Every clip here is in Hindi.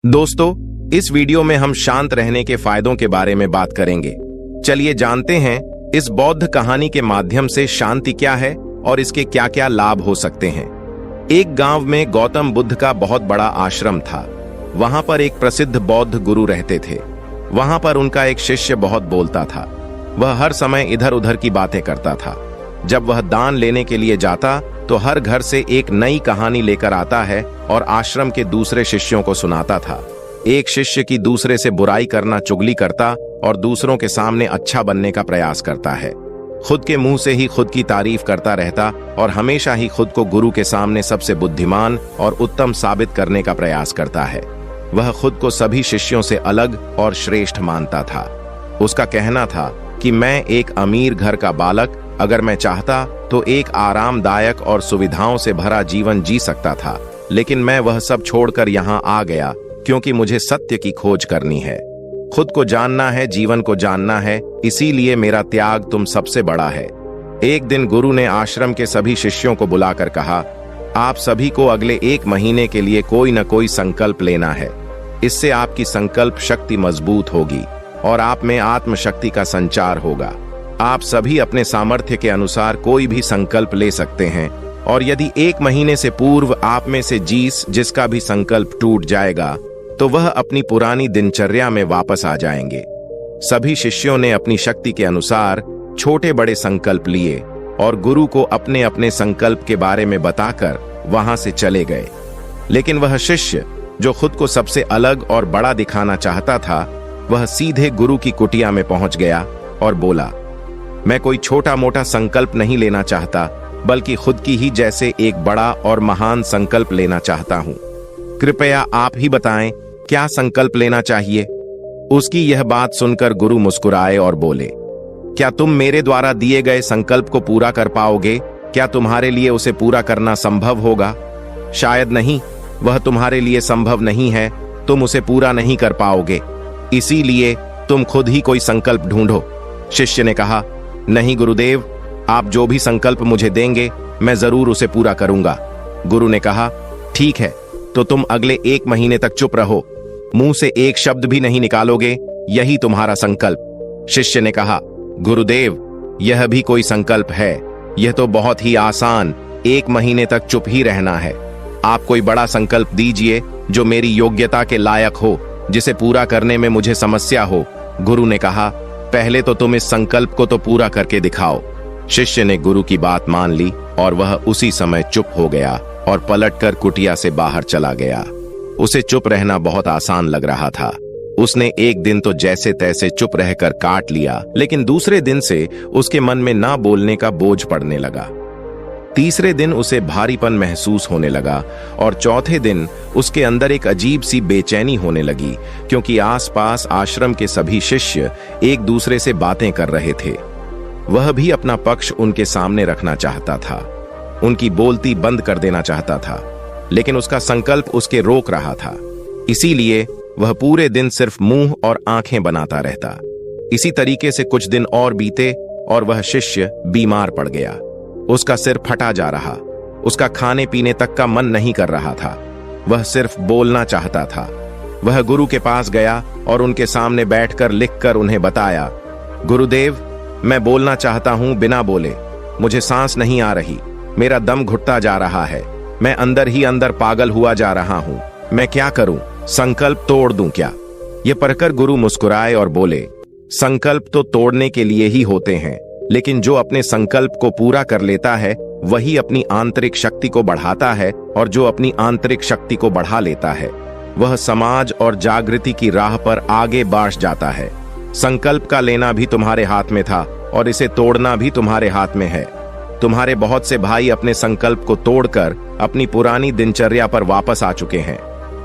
दोस्तों, इस वीडियो में हम शांत रहने के फायदों के बारे में बात करेंगे। चलिए जानते हैं इस बौद्ध कहानी के माध्यम से शांति क्या है और इसके क्या क्या लाभ हो सकते हैं। एक गांव में गौतम बुद्ध का बहुत बड़ा आश्रम था। वहां पर एक प्रसिद्ध बौद्ध गुरु रहते थे। वहां पर उनका एक शिष्य बहुत बोलता था। वह हर समय इधर उधर की बातें करता था। जब वह दान लेने के लिए जाता तो हर घर से एक नई कहानी लेकर आता है और आश्रम के दूसरे शिष्यों को सुनाता था। एक शिष्य की दूसरे से बुराई करना चुगली करता और दूसरों के सामने अच्छा बनने का प्रयास करता है। खुद के मुंह से ही खुद की तारीफ करता रहता और हमेशा ही खुद को गुरु के सामने सबसे बुद्धिमान और उत्तम साबित करने का प्रयास करता है। वह खुद को सभी शिष्यों से अलग और श्रेष्ठ मानता था। उसका कहना था कि मैं एक अमीर घर का बालक, अगर मैं चाहता तो एक आरामदायक और सुविधाओं से भरा जीवन जी सकता था, लेकिन मैं वह सब छोड़कर यहाँ आ गया क्योंकि मुझे सत्य की खोज करनी है। खुद को जानना है, जीवन को जानना है, इसीलिए मेरा त्याग तुम सबसे बड़ा है। एक दिन गुरु ने आश्रम के सभी शिष्यों को बुलाकर कहा, आप सभी को अगले 1 महीने के लिए कोई न कोई संकल्प लेना है। इससे आपकी संकल्प शक्ति मजबूत होगी और आप में आत्मशक्ति का संचार होगा। आप सभी अपने सामर्थ्य के अनुसार कोई भी संकल्प ले सकते हैं और यदि 1 महीने से पूर्व आप में से जिसका भी संकल्प टूट जाएगा तो वह अपनी पुरानी दिनचर्या में वापस आ जाएंगे। सभी शिष्यों ने अपनी शक्ति के अनुसार छोटे बड़े संकल्प लिए और गुरु को अपने अपने संकल्प के बारे में बताकर वहां से चले गए। लेकिन वह शिष्य जो खुद को सबसे अलग और बड़ा दिखाना चाहता था, वह सीधे गुरु की कुटिया में पहुंच गया और बोला, मैं कोई छोटा मोटा संकल्प नहीं लेना चाहता, बल्कि खुद की ही जैसे एक बड़ा और महान संकल्प लेना चाहता हूं। कृपया आप ही बताएं, क्या संकल्प लेना चाहिए? उसकी यह बात सुनकर गुरु मुस्कुराए और बोले, क्या तुम मेरे द्वारा दिए गए संकल्प को पूरा कर पाओगे? क्या तुम्हारे लिए उसे पूरा करना संभव होगा? शायद नहीं, वह तुम्हारे लिए संभव नहीं है। तुम उसे पूरा नहीं कर पाओगे, इसीलिए तुम खुद ही कोई संकल्प ढूंढो। शिष्य ने कहा, नहीं गुरुदेव, आप जो भी संकल्प मुझे देंगे मैं जरूर उसे पूरा करूंगा। गुरु ने कहा, ठीक है, तो तुम अगले 1 महीने तक चुप रहो, मुंह से एक शब्द भी नहीं निकालोगे, यही तुम्हारा संकल्प। शिष्य ने कहा, गुरुदेव, यह भी कोई संकल्प है? यह तो बहुत ही आसान, 1 महीने तक चुप ही रहना है। आप कोई बड़ा संकल्प दीजिए जो मेरी योग्यता के लायक हो, जिसे पूरा करने में मुझे समस्या हो। गुरु ने कहा, पहले तो तुम इस संकल्प को तो पूरा करके दिखाओ। शिष्य ने गुरु की बात मान ली और वह उसी समय चुप हो गया और पलटकर कुटिया से बाहर चला गया। उसे चुप रहना बहुत आसान लग रहा था। उसने एक दिन तो जैसे तैसे चुप रहकर काट लिया, लेकिन दूसरे दिन से उसके मन में ना बोलने का बोझ पड़ने लगा। तीसरे दिन उसे भारीपन महसूस होने लगा और चौथे दिन उसके अंदर एक अजीब सी बेचैनी होने लगी, क्योंकि आसपास आश्रम के सभी शिष्य एक दूसरे से बातें कर रहे थे। वह भी अपना पक्ष उनके सामने रखना चाहता था, उनकी बोलती बंद कर देना चाहता था, लेकिन उसका संकल्प उसके रोक रहा था। इसीलिए वह पूरे दिन सिर्फ मुंह और आंखें बनाता रहता। इसी तरीके से कुछ दिन और बीते और वह शिष्य बीमार पड़ गया। उसका सिर फटा जा रहा, उसका खाने पीने तक का मन नहीं कर रहा था, वह सिर्फ बोलना चाहता था। वह गुरु के पास गया और उनके सामने बैठकर लिखकर उन्हें बताया, गुरुदेव, मैं बोलना चाहता हूं बिना बोले, मुझे सांस नहीं आ रही, मेरा दम घुटता जा रहा है, मैं अंदर ही अंदर पागल हुआ जा रहा हूं, मैं क्या करूं? संकल्प तोड़ दूं क्या? यह पढ़कर गुरु मुस्कुराए और बोले, संकल्प तो तोड़ने के लिए ही होते हैं, लेकिन जो अपने संकल्प को पूरा कर लेता है वही अपनी आंतरिक शक्ति को बढ़ाता है, और जो अपनी आंतरिक शक्ति को बढ़ा लेता है वह समाज और जागृति की राह पर आगे बढ़ जाता है। संकल्प का लेना भी तुम्हारे हाथ में था और इसे तोड़ना भी तुम्हारे हाथ में है। तुम्हारे बहुत से भाई अपने संकल्प को तोड़कर अपनी पुरानी दिनचर्या पर वापस आ चुके हैं।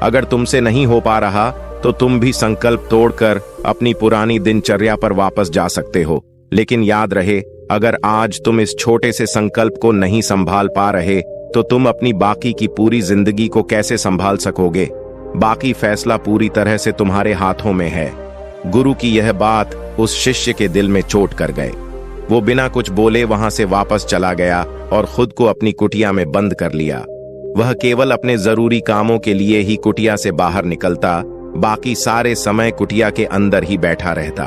अगर तुमसे नहीं हो पा रहा तो तुम भी संकल्प तोड़कर अपनी पुरानी दिनचर्या पर वापस जा सकते हो। लेकिन याद रहे, अगर आज तुम इस छोटे से संकल्प को नहीं संभाल पा रहे तो तुम अपनी बाकी की पूरी जिंदगी को कैसे संभाल सकोगे? बाकी फैसला पूरी तरह से तुम्हारे हाथों में है। गुरु की यह बात उस शिष्य के दिल में चोट कर गए। वो बिना कुछ बोले वहां से वापस चला गया और खुद को अपनी कुटिया में बंद कर लिया। वह केवल अपने जरूरी कामों के लिए ही कुटिया से बाहर निकलता, बाकी सारे समय कुटिया के अंदर ही बैठा रहता।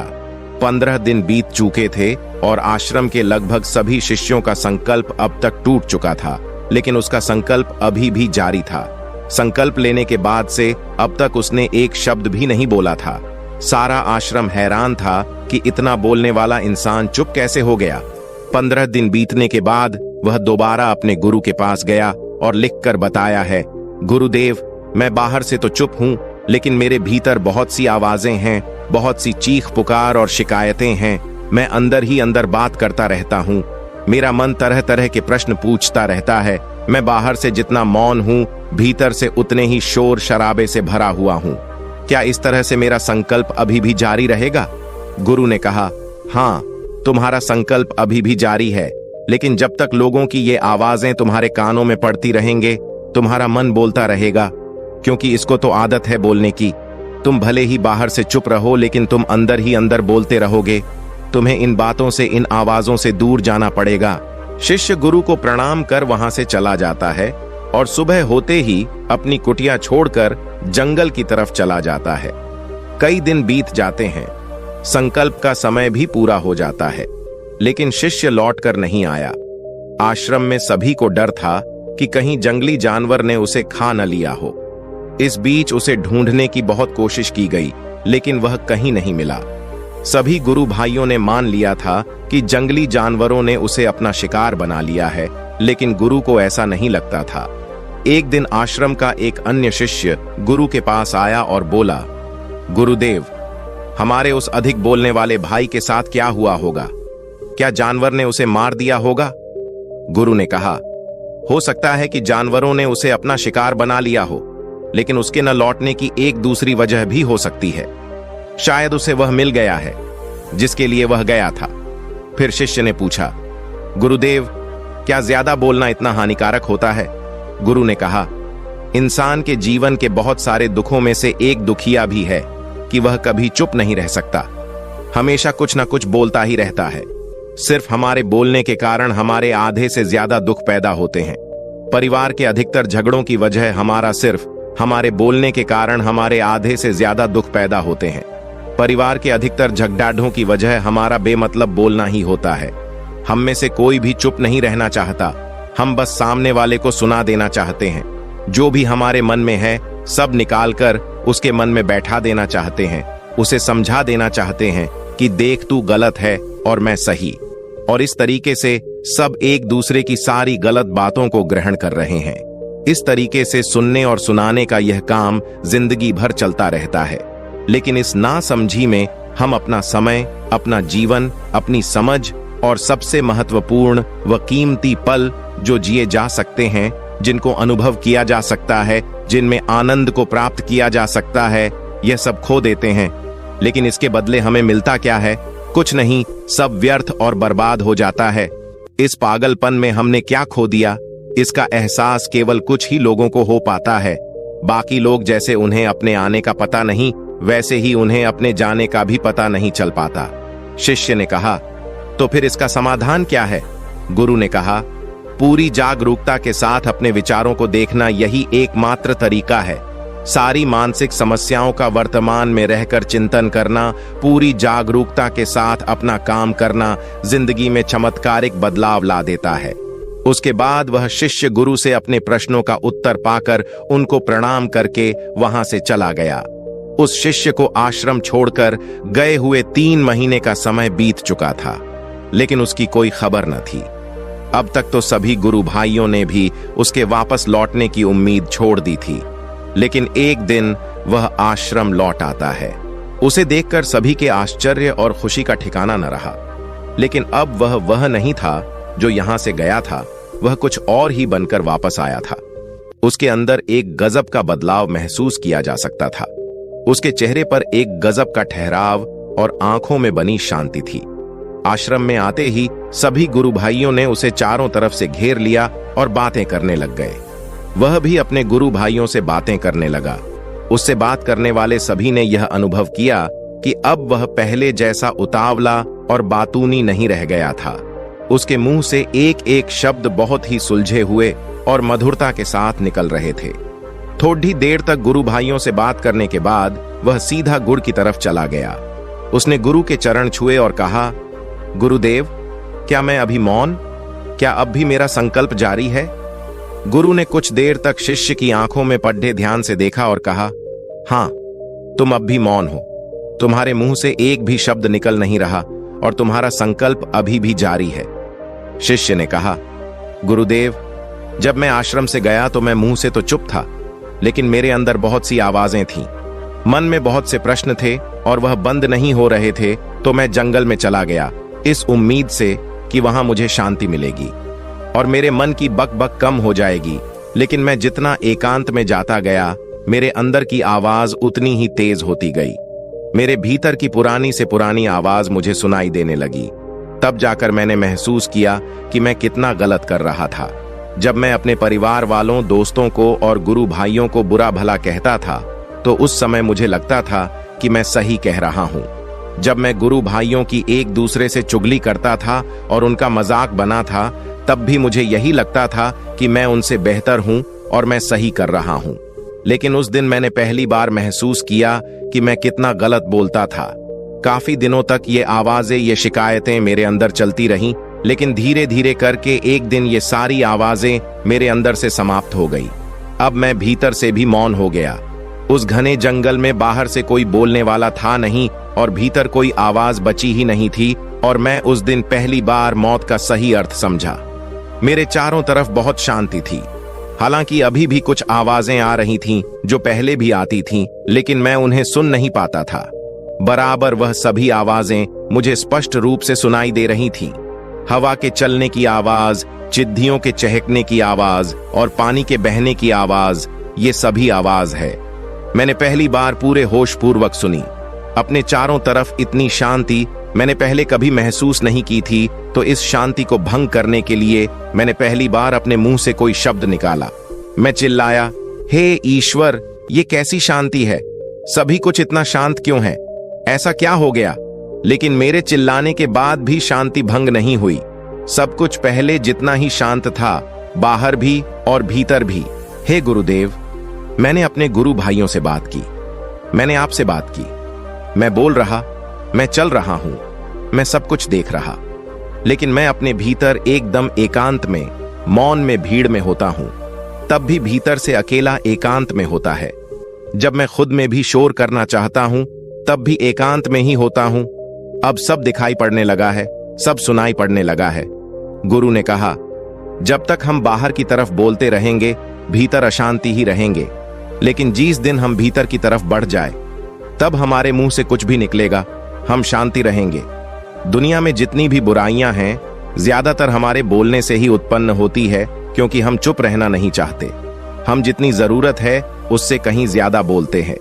15 दिन बीत चुके थे और आश्रम के लगभग सभी शिष्यों का संकल्प अब तक टूट चुका था, लेकिन उसका संकल्प अभी भी जारी था। संकल्प लेने के बाद से अब तक उसने एक शब्द भी नहीं बोला था। सारा आश्रम हैरान था कि इतना बोलने वाला इंसान चुप कैसे हो गया। 15 दिन बीतने के बाद वह दोबारा अपने गुरु के पास गया और लिखकर बताया है, गुरुदेव, मैं बाहर से तो चुप हूं, लेकिन मेरे भीतर बहुत सी आवाजें हैं, बहुत सी चीख पुकार और शिकायतें हैं। मैं अंदर ही अंदर बात करता रहता हूं। मेरा मन तरह तरह के प्रश्न पूछता रहता है। मैं बाहर से जितना मौन हूं, भीतर से उतने ही शोर शराबे से भरा हुआ हूं। क्या इस तरह से मेरा संकल्प अभी भी जारी रहेगा? गुरु ने कहा, हाँ, तुम्हारा संकल्प अभी भी जारी है, लेकिन जब तक लोगों की ये आवाजें तुम्हारे कानों में पड़ती रहेंगे, तुम्हारा मन बोलता रहेगा, क्योंकि इसको तो आदत है बोलने की। तुम भले ही बाहर से चुप रहो, लेकिन तुम अंदर ही अंदर बोलते रहोगे। तुम्हें इन बातों से, इन आवाजों से दूर जाना पड़ेगा। शिष्य गुरु को प्रणाम कर वहां से चला जाता है और सुबह होते ही अपनी कुटिया छोड़कर जंगल की तरफ चला जाता है। कई दिन बीत जाते हैं, संकल्प का समय भी पूरा हो जाता है, लेकिन शिष्य लौटकर नहीं आया। आश्रम में सभी को डर था कि कहीं जंगली जानवर ने उसे खा न लिया हो। इस बीच उसे ढूंढने की बहुत कोशिश की गई, लेकिन वह कहीं नहीं मिला। सभी गुरु भाइयों ने मान लिया था कि जंगली जानवरों ने उसे अपना शिकार बना लिया है, लेकिन गुरु को ऐसा नहीं लगता था। एक दिन आश्रम का एक अन्य शिष्य गुरु के पास आया और बोला, गुरुदेव, हमारे उस अधिक बोलने वाले भाई के साथ क्या हुआ होगा? क्या जानवर ने उसे मार दिया होगा? गुरु ने कहा, हो सकता है कि जानवरों ने उसे अपना शिकार बना लिया हो, लेकिन उसके न लौटने की एक दूसरी वजह भी हो सकती है। शायद उसे वह मिल गया है जिसके लिए वह गया था। फिर शिष्य ने पूछा, गुरुदेव, क्या ज्यादा बोलना इतना हानिकारक होता है? गुरु ने कहा, इंसान के जीवन के बहुत सारे दुखों में से एक दुखिया भी है कि वह कभी चुप नहीं रह सकता, हमेशा कुछ ना कुछ बोलता ही रहता है। सिर्फ हमारे बोलने के कारण हमारे आधे से ज्यादा दुख पैदा होते हैं। परिवार के अधिकतर झगड़ों की वजह हमारे बोलने के कारण हमारे आधे से ज्यादा दुख पैदा होते हैं। परिवार के अधिकतर झगड़ाढ़ों की वजह हमारा बेमतलब बोलना ही होता है। हम में से कोई भी चुप नहीं रहना चाहता, हम बस सामने वाले को सुना देना चाहते हैं। जो भी हमारे मन में है सब निकालकर उसके मन में बैठा देना चाहते हैं, उसे समझा देना चाहते हैं कि देख, तू गलत है और मैं सही। और इस तरीके से सब एक दूसरे की सारी गलत बातों को ग्रहण कर रहे हैं। इस तरीके से सुनने और सुनाने का यह काम जिंदगी भर चलता रहता है, लेकिन इस नासमझी में हम अपना समय, अपना जीवन, अपनी समझ और सबसे महत्वपूर्ण व कीमती पल जो जिए जा सकते हैं, जिनको अनुभव किया जा सकता है, जिनमें आनंद को प्राप्त किया जा सकता है, यह सब खो देते हैं। लेकिन इसके बदले हमें मिलता क्या है? कुछ नहीं, सब व्यर्थ और बर्बाद हो जाता है। इस पागलपन में हमने क्या खो दिया, इसका एहसास केवल कुछ ही लोगों को हो पाता है। बाकी लोग जैसे उन्हें अपने आने का पता नहीं, वैसे ही उन्हें अपने जाने का भी पता नहीं चल पाता। शिष्य ने कहा, तो फिर इसका समाधान क्या है? गुरु ने कहा, पूरी जागरूकता के साथ अपने विचारों को देखना यही एकमात्र तरीका है। सारी मानसिक समस्याओं का वर्तमान में रहकर चिंतन करना, पूरी जागरूकता के साथ अपना काम करना जिंदगी में चमत्कारिक बदलाव ला देता है। उसके बाद वह शिष्य गुरु से अपने प्रश्नों का उत्तर पाकर उनको प्रणाम करके वहां से चला गया। उस शिष्य को आश्रम छोड़कर गए हुए 3 महीने का समय बीत चुका था, लेकिन उसकी कोई खबर न थी। अब तक तो सभी गुरु भाइयों ने भी उसके वापस लौटने की उम्मीद छोड़ दी थी, लेकिन एक दिन वह आश्रम लौट आता है। उसे देखकर सभी के आश्चर्य और खुशी का ठिकाना न रहा। लेकिन अब वह नहीं था जो यहां से गया था, वह कुछ और ही बनकर वापस आया था। उसके अंदर एक गजब का बदलाव महसूस किया जा सकता था। उसके चेहरे पर एक गजब का ठहराव और आंखों में बनी शांति थी। आश्रम में आते ही सभी गुरु भाइयों ने उसे चारों तरफ से घेर लिया और बातें करने लग गए। वह भी अपने गुरु भाइयों से बातें करने लगा। उससे बात करने वाले सभी ने यह अनुभव किया कि अब वह पहले जैसा उतावला और बातूनी नहीं रह गया था। उसके मुंह से एक एक शब्द बहुत ही सुलझे हुए और मधुरता के साथ निकल रहे थे। थोड़ी देर तक गुरु भाइयों से बात करने के बाद वह सीधा गुड़ की तरफ चला गया। उसने गुरु के चरण छुए और कहा, गुरुदेव, क्या मैं अभी मौन? क्या अब भी मेरा संकल्प जारी है? गुरु ने कुछ देर तक शिष्य की आंखों में पड्ढे ध्यान से देखा और कहा, हां, तुम अब भी मौन हो। तुम्हारे मुंह से एक भी शब्द निकल नहीं रहा और तुम्हारा संकल्प अभी भी जारी है। शिष्य ने कहा, गुरुदेव, जब मैं आश्रम से गया तो मैं मुंह से तो चुप था, लेकिन मेरे अंदर बहुत सी आवाजें थीं। मन में बहुत से प्रश्न थे और वह बंद नहीं हो रहे थे, तो मैं जंगल में चला गया इस उम्मीद से कि वहां मुझे शांति मिलेगी और मेरे मन की बक-बक कम हो जाएगी। लेकिन मैं जितना एकांत में जाता गया, मेरे अंदर की आवाज उतनी ही तेज होती गई। मेरे भीतर की पुरानी से पुरानी आवाज मुझे सुनाई देने लगी। तब जाकर मैंने महसूस किया कि मैं कितना गलत कर रहा था। जब मैं अपने परिवार वालों, दोस्तों को और गुरु भाइयों को बुरा भला कहता था, तो उस समय मुझे लगता था कि मैं सही कह रहा हूं। जब मैं गुरु भाइयों की एक दूसरे से चुगली करता था और उनका मजाक बना था, तब भी मुझे यही लगता था कि मैं उनसे बेहतर हूं और मैं सही कर रहा हूं। लेकिन उस दिन मैंने पहली बार महसूस किया कि मैं कितना गलत बोलता था। काफी दिनों तक ये आवाजें, ये शिकायतें मेरे अंदर चलती रहीं, लेकिन धीरे धीरे करके एक दिन ये सारी आवाजें मेरे अंदर से समाप्त हो गई। अब मैं भीतर से भी मौन हो गया। उस घने जंगल में बाहर से कोई बोलने वाला था नहीं और भीतर कोई आवाज बची ही नहीं थी, और मैं उस दिन पहली बार मौत का सही अर्थ समझा। मेरे चारों तरफ बहुत शांति थी। हालांकि अभी भी कुछ आवाजें आ रही थीं जो पहले भी आती थीं, लेकिन मैं उन्हें सुन नहीं पाता था। बराबर वह सभी आवाजें मुझे स्पष्ट रूप से सुनाई दे रही थीं। हवा के चलने की आवाज, चिद्धियों के चहकने की आवाज और पानी के बहने की आवाज, ये सभी आवाज है। मैंने पहली बार पूरे होश पूर्वक सुनी। अपने चारों तरफ इतनी शांति मैंने पहले कभी महसूस नहीं की थी, तो इस शांति को भंग करने के लिए मैंने पहली बार अपने मुंह से कोई शब्द निकाला। मैं चिल्लाया, हे ईश्वर, ये कैसी शांति है? सभी कुछ इतना शांत क्यों है? ऐसा क्या हो गया? लेकिन मेरे चिल्लाने के बाद भी शांति भंग नहीं हुई। सब कुछ पहले जितना ही शांत था, बाहर भी और भीतर भी। हे गुरुदेव, मैंने अपने गुरु भाइयों से बात की, मैंने आपसे बात की। मैं बोल रहा, मैं चल रहा हूं, मैं सब कुछ देख रहा, लेकिन मैं अपने भीतर एकदम एकांत में, मौन में, भीड़ में होता हूं। तब भी भीतर से अकेला एकांत में होता है। जब मैं खुद में भी शोर करना चाहता हूं, तब भी एकांत में ही होता हूं। अब सब दिखाई पड़ने लगा है, सब सुनाई पड़ने लगा है। गुरु ने कहा, जब तक हम बाहर की तरफ बोलते रहेंगे, भीतर अशांति ही रहेंगे। लेकिन जिस दिन हम भीतर की तरफ बढ़ जाए, तब हमारे मुंह से कुछ भी निकलेगा, हम शांति रहेंगे। दुनिया में जितनी भी बुराइयां हैं, ज्यादातर हमारे बोलने से ही उत्पन्न होती है, क्योंकि हम चुप रहना नहीं चाहते। हम जितनी जरूरत है उससे कहीं ज्यादा बोलते हैं।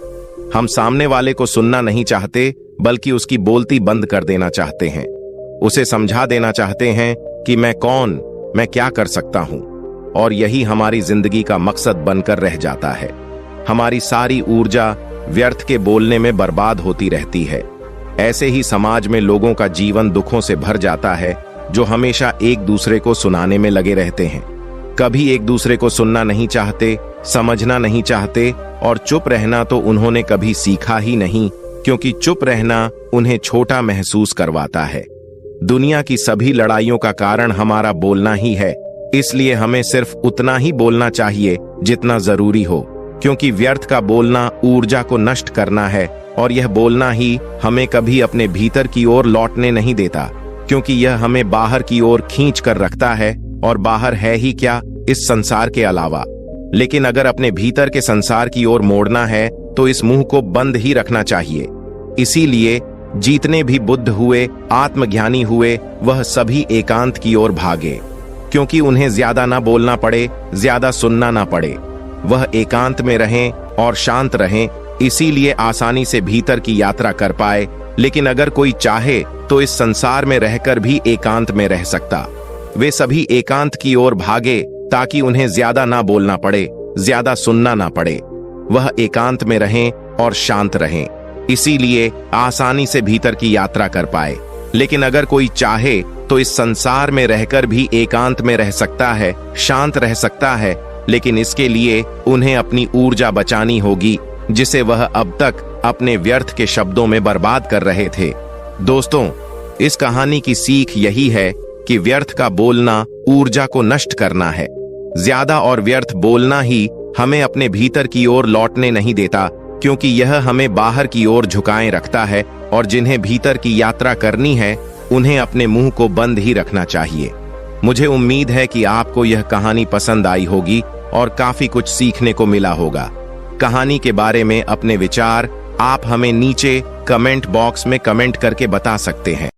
हम सामने वाले को सुनना नहीं चाहते, बल्कि उसकी बोलती बंद कर देना चाहते हैं। उसे समझा देना चाहते हैं कि मैं कौन, मैं क्या कर सकता हूं, और यही हमारी जिंदगी का मकसद बनकर रह जाता है। हमारी सारी ऊर्जा व्यर्थ के बोलने में बर्बाद होती रहती है। ऐसे ही समाज में लोगों का जीवन दुखों से भर जाता है, जो हमेशा एक दूसरे को सुनाने में लगे रहते हैं। कभी एक दूसरे को सुनना नहीं चाहते, समझना नहीं चाहते, और चुप रहना तो उन्होंने कभी सीखा ही नहीं, क्योंकि चुप रहना उन्हें छोटा महसूस करवाता है। दुनिया की सभी लड़ाइयों का कारण हमारा बोलना ही है, इसलिए हमें सिर्फ उतना ही बोलना चाहिए जितना जरूरी हो, क्योंकि व्यर्थ का बोलना ऊर्जा को नष्ट करना है, और यह बोलना ही हमें कभी अपने भीतर की ओर लौटने नहीं देता, क्योंकि यह हमें बाहर की ओर खींच कर रखता है, और बाहर है ही क्या इस संसार के अलावा। लेकिन अगर अपने भीतर के संसार की ओर मोड़ना है, तो इस मुंह को बंद ही रखना चाहिए। इसीलिए जितने भी बुद्ध हुए, आत्मज्ञानी हुए, वह सभी एकांत की ओर भागे, क्योंकि उन्हें ज्यादा ना बोलना पड़े, ज्यादा सुनना ना पड़े। वह एकांत में रहें और शांत रहें, इसीलिए आसानी से भीतर की यात्रा कर पाए। लेकिन अगर कोई चाहे तो इस संसार में रहकर भी एकांत में रह सकता। वे सभी एकांत की ओर भागे, ताकि उन्हें ज्यादा ना बोलना पड़े, ज्यादा सुनना ना पड़े। वह एकांत में रहें और शांत रहें, इसीलिए आसानी से भीतर की यात्रा कर पाए। लेकिन अगर कोई चाहे तो इस संसार में रहकर भी एकांत में रह सकता है, शांत रह सकता है, लेकिन इसके लिए उन्हें अपनी ऊर्जा बचानी होगी, जिसे वह अब तक अपने व्यर्थ के शब्दों में बर्बाद कर रहे थे। दोस्तों, इस कहानी की सीख यही है कि व्यर्थ का बोलना ऊर्जा को नष्ट करना है। ज्यादा और व्यर्थ बोलना ही हमें अपने भीतर की ओर लौटने नहीं देता, क्योंकि यह हमें बाहर की ओर झुकाए रखता है, और जिन्हें भीतर की यात्रा करनी है उन्हें अपने मुंह को बंद ही रखना चाहिए। मुझे उम्मीद है कि आपको यह कहानी पसंद आई होगी और काफी कुछ सीखने को मिला होगा। कहानी के बारे में अपने विचार आप हमें नीचे कमेंट बॉक्स में कमेंट करके बता सकते हैं।